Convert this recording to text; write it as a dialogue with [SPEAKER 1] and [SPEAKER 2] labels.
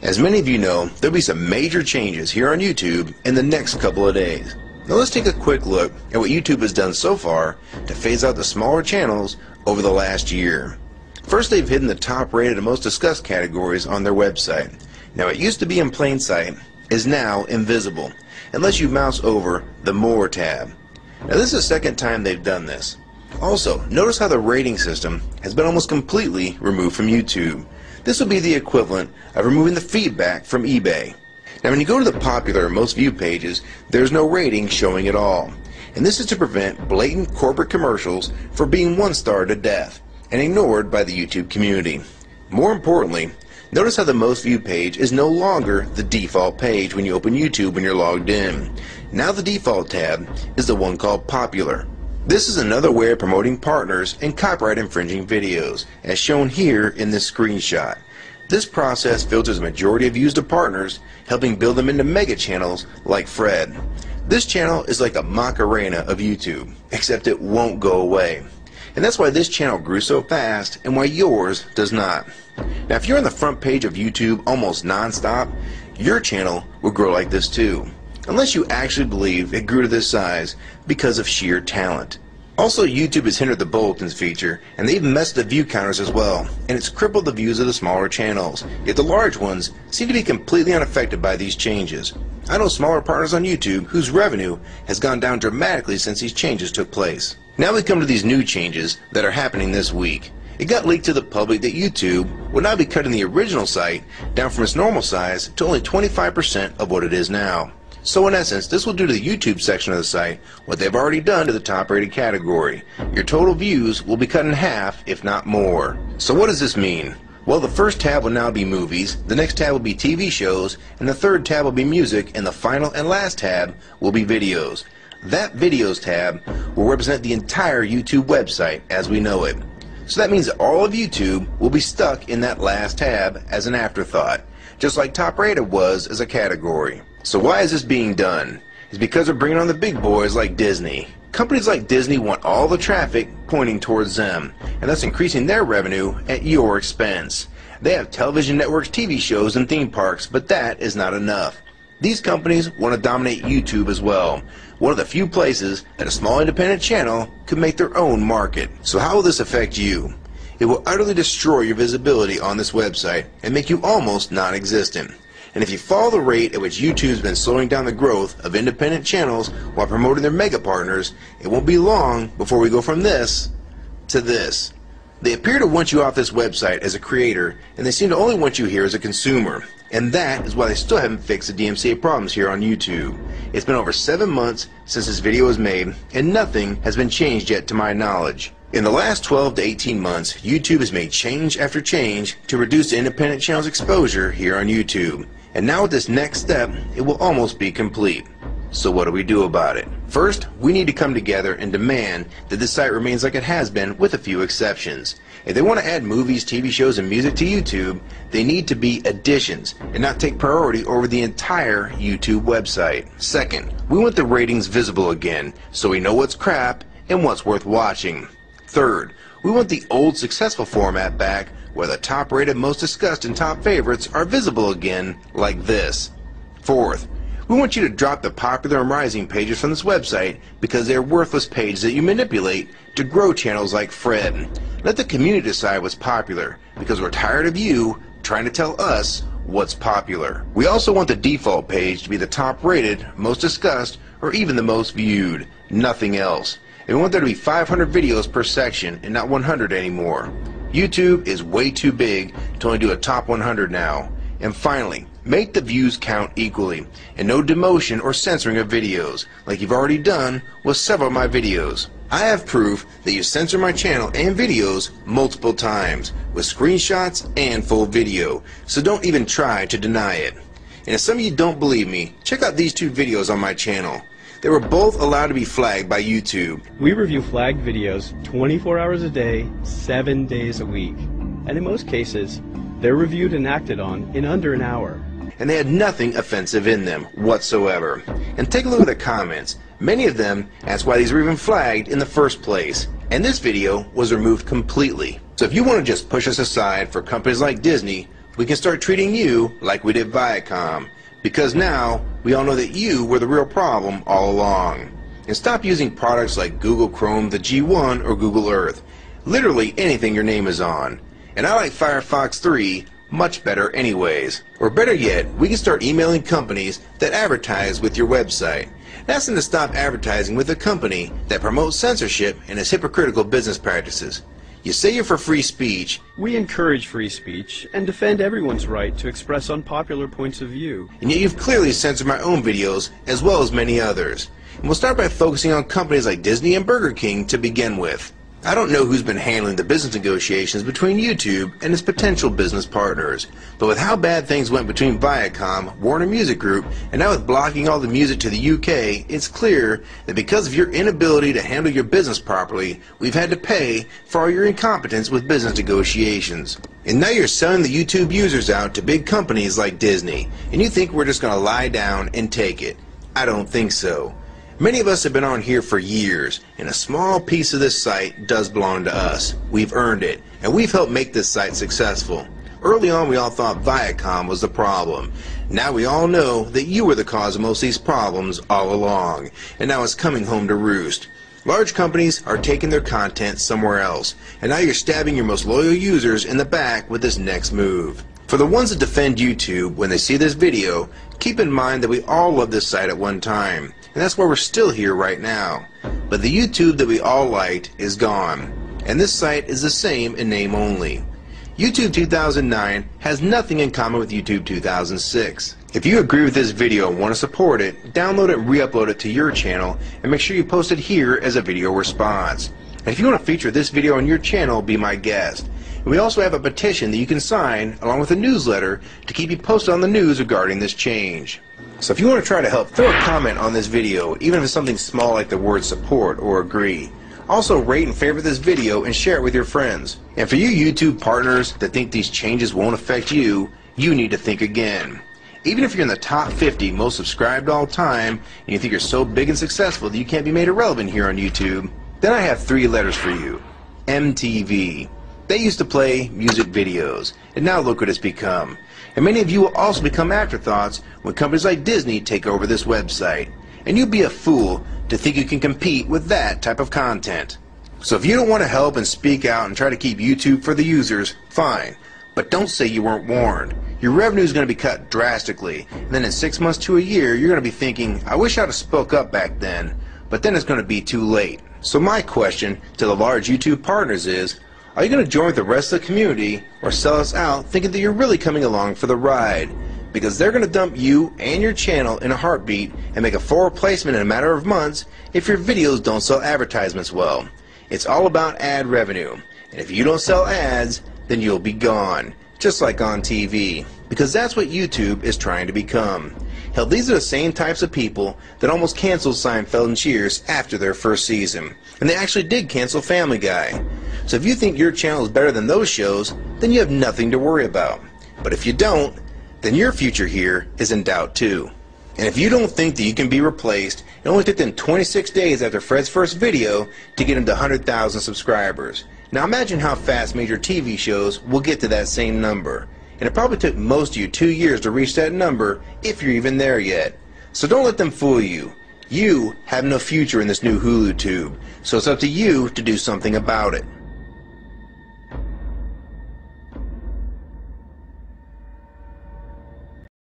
[SPEAKER 1] As many of you know, there'll be some major changes here on YouTube in the next couple of days. Now let's take a quick look at what YouTube has done so far to phase out the smaller channels over the last year. First, they've hidden the top rated and most discussed categories on their website. Now it used to be in plain sight, is now invisible, unless you mouse over the More tab. Now this is the second time they've done this. Also, notice how the rating system has been almost completely removed from YouTube. This would be the equivalent of removing the feedback from eBay. Now when you go to the popular or most viewed pages, there's no rating showing at all. And this is to prevent blatant corporate commercials for being one-star to death and ignored by the YouTube community. More importantly, notice how the most viewed page is no longer the default page when you open YouTube when you're logged in. Now the default tab is the one called Popular. This is another way of promoting partners and copyright infringing videos, as shown here in this screenshot. This process filters a majority of views to partners, helping build them into mega channels like Fred. This channel is like a Macarena of YouTube, except it won't go away. And that's why this channel grew so fast and why yours does not. Now if you're on the front page of YouTube almost non-stop, your channel will grow like this too. Unless you actually believe it grew to this size because of sheer talent. Also, YouTube has hindered the bulletins feature, and they've messed the view counters as well, and it's crippled the views of the smaller channels. Yet the large ones seem to be completely unaffected by these changes. I know smaller partners on YouTube whose revenue has gone down dramatically since these changes took place. Now we come to these new changes that are happening this week. It got leaked to the public that YouTube will now be cutting the original site down from its normal size to only 25% of what it is now. So in essence, this will do to the YouTube section of the site what they've already done to the top rated category. Your total views will be cut in half, if not more. So what does this mean? Well, the first tab will now be movies, the next tab will be TV shows, and the third tab will be music, and the final and last tab will be videos. That videos tab will represent the entire YouTube website as we know it. So that means that all of YouTube will be stuck in that last tab as an afterthought, just like top rated was as a category. So why is this being done? It's because they're bringing on the big boys like Disney. Companies like Disney want all the traffic pointing towards them, and thus increasing their revenue at your expense. They have television networks, TV shows, and theme parks, but that is not enough. These companies want to dominate YouTube as well, one of the few places that a small independent channel could make their own market. So how will this affect you? It will utterly destroy your visibility on this website and make you almost non-existent. And if you follow the rate at which YouTube's been slowing down the growth of independent channels while promoting their mega partners, it won't be long before we go from this to this. They appear to want you off this website as a creator, and they seem to only want you here as a consumer. And that is why they still haven't fixed the DMCA problems here on YouTube. It's been over 7 months since this video was made, and nothing has been changed yet to my knowledge. In the last 12 to 18 months, YouTube has made change after change to reduce the independent channel's exposure here on YouTube. And now with this next step, it will almost be complete. So what do we do about it? First, we need to come together and demand that this site remains like it has been, with a few exceptions. If they want to add movies, TV shows, and music to YouTube, they need to be additions and not take priority over the entire YouTube website. Second, we want the ratings visible again, so we know what's crap and what's worth watching. Third, we want the old successful format back, where the top rated, most discussed, and top favorites are visible again, like this. Fourth, we want you to drop the popular and rising pages from this website because they are worthless pages that you manipulate to grow channels like Fred. Let the community decide what's popular, because we're tired of you trying to tell us what's popular. We also want the default page to be the top rated, most discussed, or even the most viewed. Nothing else. And we want there to be 500 videos per section and not 100 anymore. YouTube is way too big to only do a top 100 now. And finally, make the views count equally, and no demotion or censoring of videos, like you've already done with several of my videos. I have proof that you censor my channel and videos multiple times, with screenshots and full video, so don't even try to deny it. And if some of you don't believe me, check out these two videos on my channel. They were both allowed to be flagged by YouTube.
[SPEAKER 2] We review flagged videos 24 hours a day, 7 days a week. And in most cases, they're reviewed and acted on in under an hour.
[SPEAKER 1] And they had nothing offensive in them whatsoever. And take a look at the comments. Many of them ask why these were even flagged in the first place. And this video was removed completely. So if you want to just push us aside for companies like Disney, we can start treating you like we did Viacom, because now we all know that you were the real problem all along. And stop using products like Google Chrome, the G1, or Google Earth. Literally anything your name is on. And I like Firefox 3 much better anyways. Or better yet, we can start emailing companies that advertise with your website. That's them to stop advertising with a company that promotes censorship and has hypocritical business practices. You say you're for free speech.
[SPEAKER 2] We encourage free speech and defend everyone's right to express unpopular points of view.
[SPEAKER 1] And yet you've clearly censored my own videos as well as many others. And we'll start by focusing on companies like Disney and Burger King to begin with. I don't know who's been handling the business negotiations between YouTube and its potential business partners, but with how bad things went between Viacom, Warner Music Group, and now with blocking all the music to the UK, it's clear that because of your inability to handle your business properly, we've had to pay for all your incompetence with business negotiations. And now you're selling the YouTube users out to big companies like Disney, and you think we're just going to lie down and take it. I don't think so. Many of us have been on here for years, and a small piece of this site does belong to us. We've earned it, and we've helped make this site successful. Early on, we all thought Viacom was the problem. Now we all know that you were the cause of most of these problems all along, and now it's coming home to roost. Large companies are taking their content somewhere else, and now you're stabbing your most loyal users in the back with this next move. For the ones that defend YouTube, when they see this video, keep in mind that we all loved this site at one time, and that's why we're still here right now. But the YouTube that we all liked is gone, and this site is the same in name only. YouTube 2009 has nothing in common with YouTube 2006. If you agree with this video and want to support it, download it and re-upload it to your channel, and make sure you post it here as a video response. And if you want to feature this video on your channel, be my guest. And we also have a petition that you can sign along with a newsletter to keep you posted on the news regarding this change. So if you want to try to help, throw a comment on this video, even if it's something small like the word support or agree. Also rate and favorite this video and share it with your friends. And for you YouTube partners that think these changes won't affect you, you need to think again. Even if you're in the top 50 most subscribed all time, and you think you're so big and successful that you can't be made irrelevant here on YouTube, then I have 3 letters for you. MTV. They used to play music videos, and now look what it's become. And many of you will also become afterthoughts when companies like Disney take over this website. And you'd be a fool to think you can compete with that type of content. So if you don't want to help and speak out and try to keep YouTube for the users, fine. But don't say you weren't warned. Your revenue is going to be cut drastically, and then in 6 months to a year, you're going to be thinking, I wish I'd have spoke up back then. But then it's going to be too late. So my question to the large YouTube partners is, are you going to join with the rest of the community or sell us out thinking that you're really coming along for the ride? Because they're going to dump you and your channel in a heartbeat and make a full replacement in a matter of months if your videos don't sell advertisements well. It's all about ad revenue. And if you don't sell ads, then you'll be gone. Just like on TV. Because that's what YouTube is trying to become. Hell, these are the same types of people that almost canceled Seinfeld and Cheers after their first season. And they actually did cancel Family Guy. So if you think your channel is better than those shows, then you have nothing to worry about. But if you don't, then your future here is in doubt too. And if you don't think that you can be replaced, it only took them 26 days after Fred's first video to get him to 100,000 subscribers. Now imagine how fast major TV shows will get to that same number. And it probably took most of you 2 years to reach that number, if you're even there yet. So don't let them fool you. You have no future in this new Hulu tube, so it's up to you to do something about it.